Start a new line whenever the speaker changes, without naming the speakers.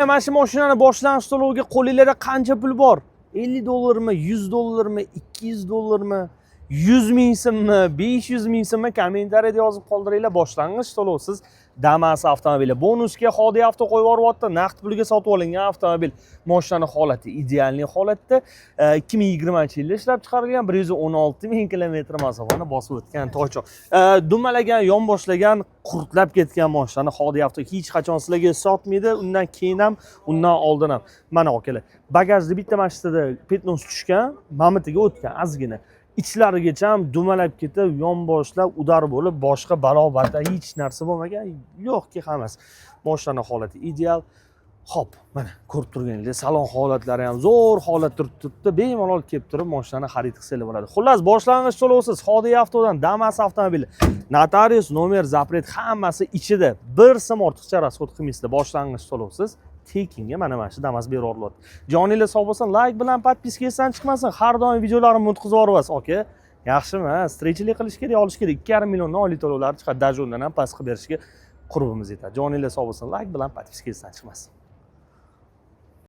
Mana shu mashinani boshlang'ich to'loviga qo'lingizda qancha pul bor? $50 $100 $200 100 ming so'mmi, 500 ming so'mmi kommentariyada yozib qoldiringlar. Boshlang'ich to'lovsiz Damas avtomobili. Bonusga Xodi avto qo'yib yuboryapti. Naqd pulga sotib olingan avtomobil. Mashinaning holati idealniy holatda. 2020-yilda ishlab chiqarilgan, 116 ming kilometr masofani bosib o'tgan toychoq. Dumalagan, yonboshlagan, qurtlab ketgan mashinani Xodi avto hech qachon sizlarga sotmaydi. Undan keyin ham, undan oldin ham. Mana akalar, bagajda bitta mashinada petnos tushgan, mamitiga o'tgan ozgina. İçlarigacha ham dumalab ketib, yonboshlab, udar bo'lib, boshqa balo-bata hech narsa bo'lmagan. Yo'qki hammasi. Mashinaning holati ideal. Xo'p, mana ko'rib turganingizdek, salon holatlari ham zo'r holatda turibdi. Bemalol kelib turib mashinani xarid qilsangiz bo'ladi. Xullas, boshlang'ich to'lovsiz Xodi avtodan Damas avtomobili. Notarius, nomer, zapret hammasi ichida. Bir so'm ortiqcha rasxod qilmaysizlar. Boshlang'ich to'lovsiz tekinga mana shu Damas berib yuboriladi. Joningiz sog' bo'lsin, like bilan podpiskangizdan chiqmasin. Har doim videolarimni o'tkazib yuborasiz, aka. Yaxshimi? Strechlik qilish kerak, olish kerak. 2,5 milliondan oylik to'lovlar chiqadi. Dajondan ham past qilib berishga qurbimiz yetadi. Joningiz sog' bo'lsin, like bilan podpiskangizdan chiqmasin.